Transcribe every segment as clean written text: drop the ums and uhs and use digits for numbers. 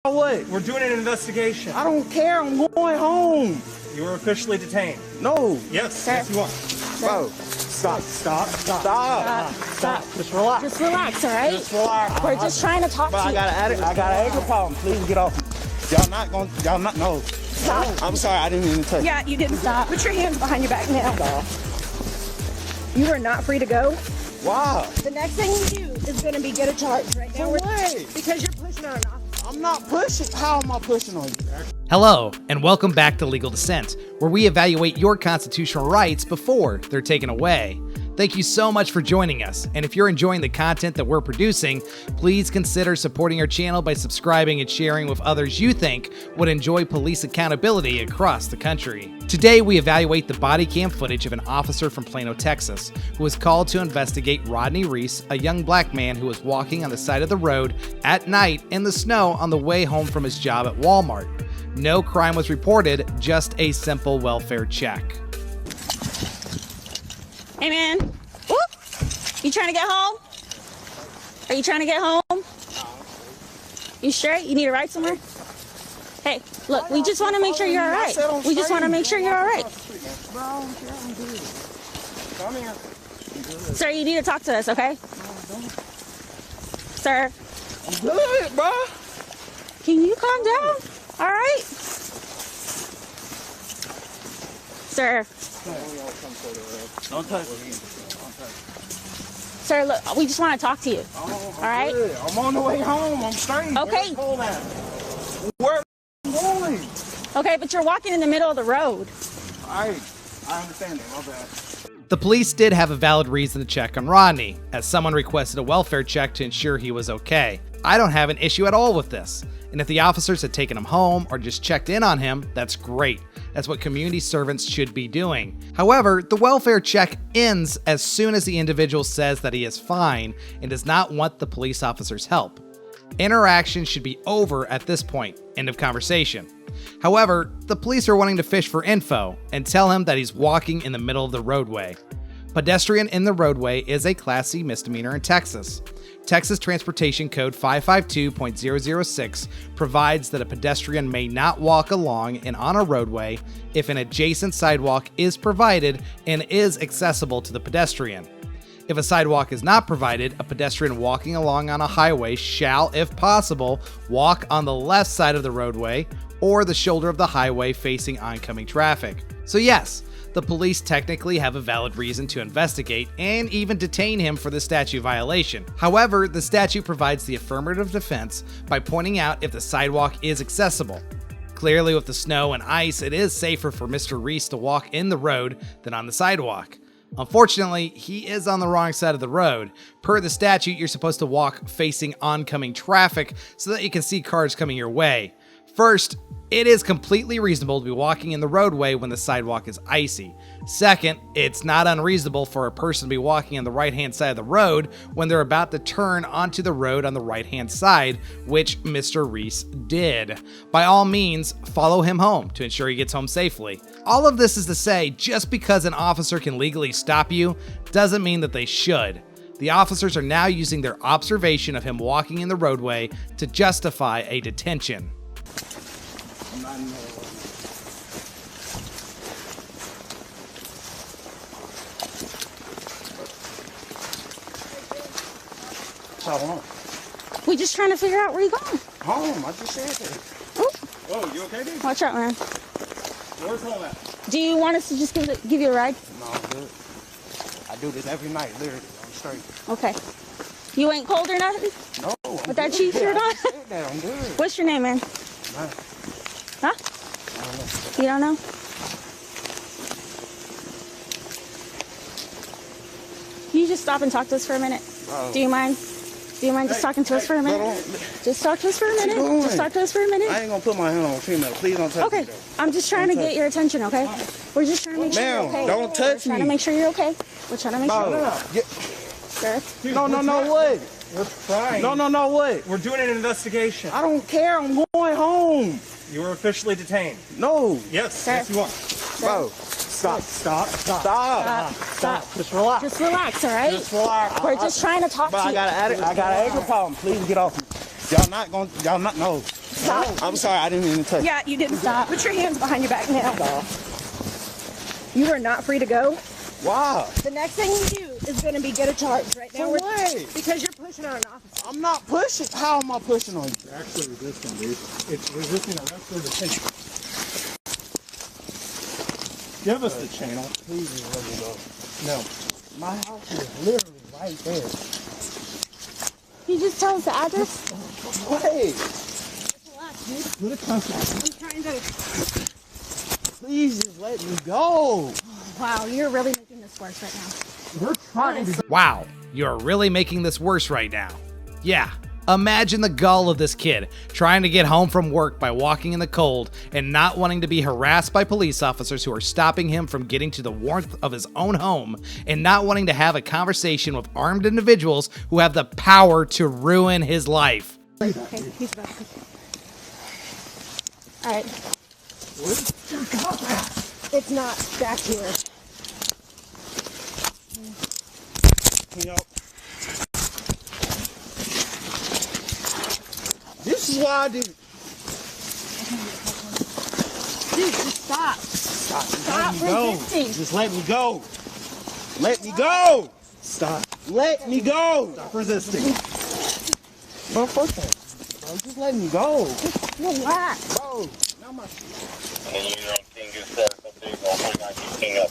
What? We're doing an investigation. I don't care. I'm going home. You were officially detained. No. Yes, yes you are. Bro, stop. Stop. Just relax. Just relax, all right? Just relax. We're just trying to talk Bro, to I you. got an anger problem. Please get off me. Y'all not, no. Stop. I'm sorry, I didn't mean to touch you. Yeah, you didn't stop. Put your hands behind your back now. You are not free to go. Wow. The next thing you do is going to be get a charge right now. For what? Because you're pushing on an officer. I'm not pushing. How am I pushing on you? Hello, and welcome back to Legal Dissent, where we evaluate your constitutional rights before they're taken away. Thank you so much for joining us, and if you're enjoying the content that we're producing, please consider supporting our channel by subscribing and sharing with others you think would enjoy police accountability across the country. Today, we evaluate the body cam footage of an officer from Plano, Texas, who was called to investigate Rodney Reese, a young black man who was walking on the side of the road at night in the snow on the way home from his job at Walmart. No crime was reported, just a simple welfare check. Hey, man. Whoop. You trying to get home? Are you trying to get home? You straight? You need a ride somewhere? Hey, look, we just want to make sure you're all right. We just want to make sure you're all right. Come here. Sir, you need to talk to us, okay? Sir, I'm good, bro. can you calm down? All right? Sir. Don't touch me. Sir, look, we just want to talk to you. All right? Good. I'm on the way home. I'm straight. Okay. Where am I going? Okay, but you're walking in the middle of the road. All right. I understand that. My bad. The police did have a valid reason to check on Rodney, as someone requested a welfare check to ensure he was okay. I don't have an issue at all with this, and if the officers had taken him home or just checked in on him, that's great. That's what community servants should be doing. However, the welfare check ends as soon as the individual says that he is fine and does not want the police officer's help. Interaction should be over at this point. End of conversation. However, the police are wanting to fish for info and tell him that he's walking in the middle of the roadway. Pedestrian in the roadway is a Class C misdemeanor in Texas. Texas Transportation Code 552.006 provides that a pedestrian may not walk along and on a roadway if an adjacent sidewalk is provided and is accessible to the pedestrian. If a sidewalk is not provided, a pedestrian walking along on a highway shall, if possible, walk on the left side of the roadway or the shoulder of the highway facing oncoming traffic. So yes, the police technically have a valid reason to investigate and even detain him for the statute violation. However, the statute provides the affirmative defense by pointing out if the sidewalk is accessible. Clearly, with the snow and ice, it is safer for Mr. Reese to walk in the road than on the sidewalk. Unfortunately, he is on the wrong side of the road. Per the statute, you're supposed to walk facing oncoming traffic so that you can see cars coming your way. First, it is completely reasonable to be walking in the roadway when the sidewalk is icy. Second, it's not unreasonable for a person to be walking on the right-hand side of the road when they're about to turn onto the road on the right-hand side, which Mr. Reese did. By all means, follow him home to ensure he gets home safely. All of this is to say, just because an officer can legally stop you doesn't mean that they should. The officers are now using their observation of him walking in the roadway to justify a detention. We just trying to figure out where you're going. Home. I just said that. Ooh, Oh, you okay, dude? watch out, man. Where's home at? Do you want us to just give you a ride? No, I'm good. I do this every night, literally. I'm straight. Okay. You ain't cold or nothing? No. With that cheap shirt on? I said that. I'm good. What's your name, man? Man, Huh? I don't know. You don't know? Can you just stop and talk to us for a minute? Bro. Do you mind? Do you mind just talking to us for a minute? Just talk to us for a minute. doing? Just talk to us for a minute. I ain't gonna put my hand on a female. Please don't touch Okay. me, though. I'm just trying to Don't get touch your attention, okay? We're just trying to make sure you're Ma'am, okay. don't touch We're trying to me. make sure you're okay. We're trying to make sure you're okay. Yeah. Sir. Dude, No, what? We're trying. No, what? We're doing an investigation. I don't care. I'm going home. You were officially detained. No. Yes, Sir. yes you are. Bro, stop. Stop. Just relax. Just relax, all right? Just relax. We're just trying to talk Bro, to I you. got an anger problem. Please get off me. Y'all not, no. Stop. I'm sorry, I didn't mean to touch. Yeah, you didn't stop. Put your hands behind your back now. You are not free to go. Wow. The next thing you do is going to be get a charge right now. For what? Because you're pushing on an officer. I'm not pushing. How am I pushing on you? It's actually resisting, dude. It's resisting arrest or detention. Give us the channel. Please just let me go. No. My house is literally right there. Can you just tell us the address? Wait. Let it come. I'm trying to... Please just let me go. Wow, you're really making this worse right now. We're trying to. Wow, you're really making this worse right now. Yeah, imagine the gall of this kid trying to get home from work by walking in the cold and not wanting to be harassed by police officers who are stopping him from getting to the warmth of his own home and not wanting to have a conversation with armed individuals who have the power to ruin his life. Okay, he's back. All right. It's not back here. You know, this is why I did. Dude, just stop. Stop resisting. Just let me go. Let me go. Stop. Let me go. Stop resisting. Bro, fuck that. Bro, just let me go. Relax. Bro, now my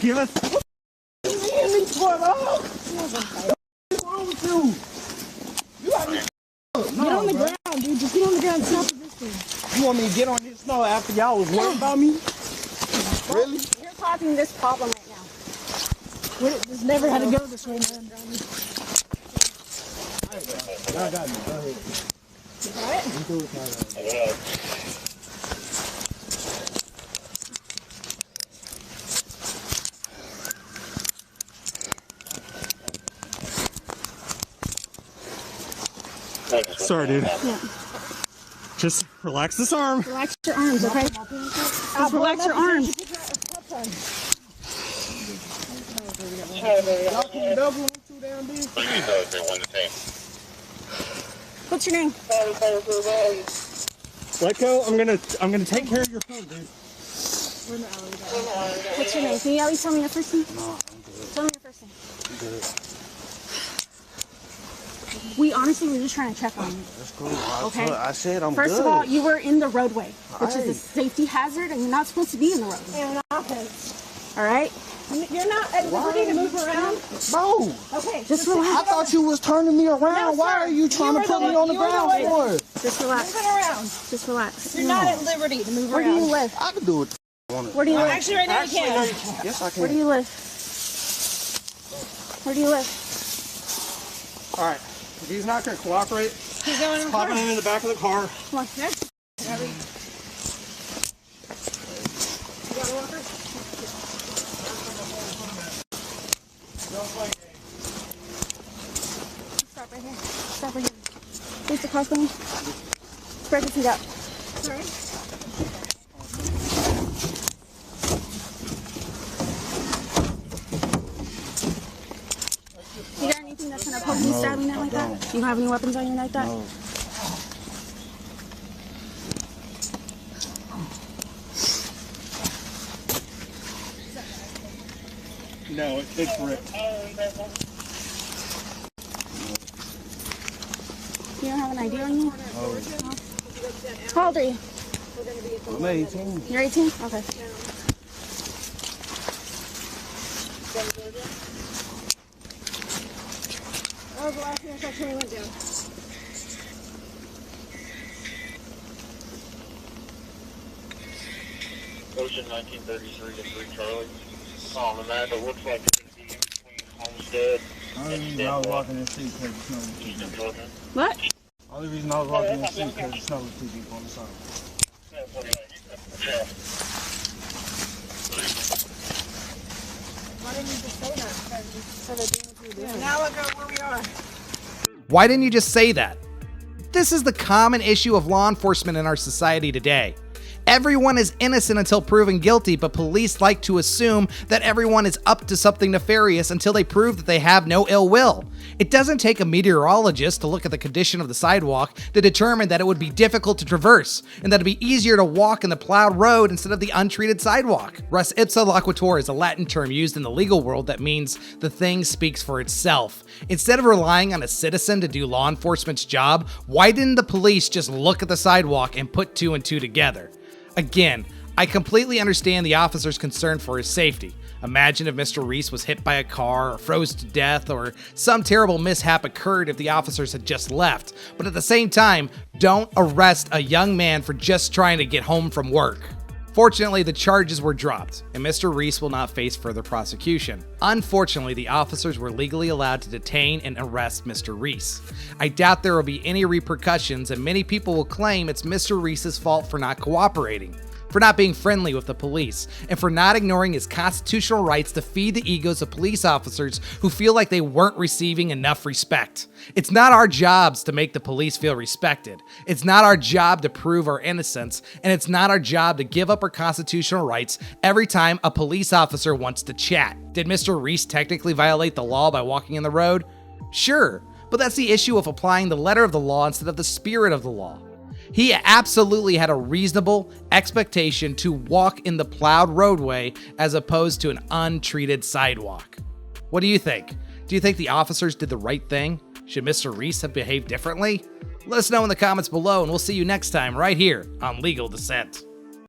Give us. what up? What's wrong with you? You got me. Get on the ground, dude. Just get on the ground. Stop resisting. You want me to get on this snow after y'all was worried about me? Really? You're causing this problem right now. This never had to go this way, man. I got me. Go ahead. You got it? I'm cool with that. Sorry, dude. Just relax this arm. Relax your arms, okay? Just relax your arms. Y'all can double them too damn big. What's your name? Let go. I'm gonna take care of your phone, dude. What's your name? Can you at least tell me your first name? No, I'm good. Tell me your first name. I'm good. We honestly were just trying to check on you. That's cool. Okay. I said I'm First good. of all, you were in the roadway, which is a Aight. safety hazard, and you're not supposed to be in the roadway. All right? You're not at liberty to move around. Bro, Okay, just I relax. thought you was turning me around. No, Why sir. are you trying You to were put the me one- on the you were the ground one- for? Just relax. around. Just relax. You're not at liberty to move Where do you around. live? I can do it. Where do you live? Actually, right now you can. Yes, I can. Where do you live? Where do you live? All right. If he's not gonna cooperate, He's going in pop him in the back of the car. Come on. Here. Stop right here. Stop right here. Face the cross me. Spread your feet out. Sorry. You got anything that's gonna poke me, stab me, nothing like that? You don't have any weapons on you like that? No. No, it's ripped. You don't have an ID on you? How old are you? I'm 18. You're 18? Okay. That was the last thing I saw when we went down. Ocean 1933 to 3 Charlie. On the map, it looks like it's going to be in between Homestead and walking in the street because the snow was too Eastern deep. Georgia. What? Only reason I was walking in the street because the snow was too deep on the side. Why didn't you just say that? Instead of doing what you were doing. Now look at where we are. Why didn't you just say that? This is the common issue of law enforcement in our society today. Everyone is innocent until proven guilty, but police like to assume that everyone is up to something nefarious until they prove that they have no ill will. It doesn't take a meteorologist to look at the condition of the sidewalk to determine that it would be difficult to traverse, and that it'd be easier to walk in the plowed road instead of the untreated sidewalk. Res ipsa loquitur is a Latin term used in the legal world that means the thing speaks for itself. Instead of relying on a citizen to do law enforcement's job, why didn't the police just look at the sidewalk and put 2 and 2 together? Again, I completely understand the officer's concern for his safety. Imagine if Mr. Reese was hit by a car or froze to death or some terrible mishap occurred if the officers had just left. But at the same time, don't arrest a young man for just trying to get home from work. Fortunately, the charges were dropped, and Mr. Reese will not face further prosecution. Unfortunately, the officers were legally allowed to detain and arrest Mr. Reese. I doubt there will be any repercussions, and many people will claim it's Mr. Reese's fault for not cooperating, for not being friendly with the police, and for not ignoring his constitutional rights to feed the egos of police officers who feel like they weren't receiving enough respect. It's not our jobs to make the police feel respected. It's not our job to prove our innocence, and it's not our job to give up our constitutional rights every time a police officer wants to chat. Did Mr. Reese technically violate the law by walking in the road? Sure, but that's the issue of applying the letter of the law instead of the spirit of the law. He absolutely had a reasonable expectation to walk in the plowed roadway as opposed to an untreated sidewalk. What do you think? Do you think the officers did the right thing? Should Mr. Reese have behaved differently? Let us know in the comments below, and we'll see you next time right here on Legal Dissent.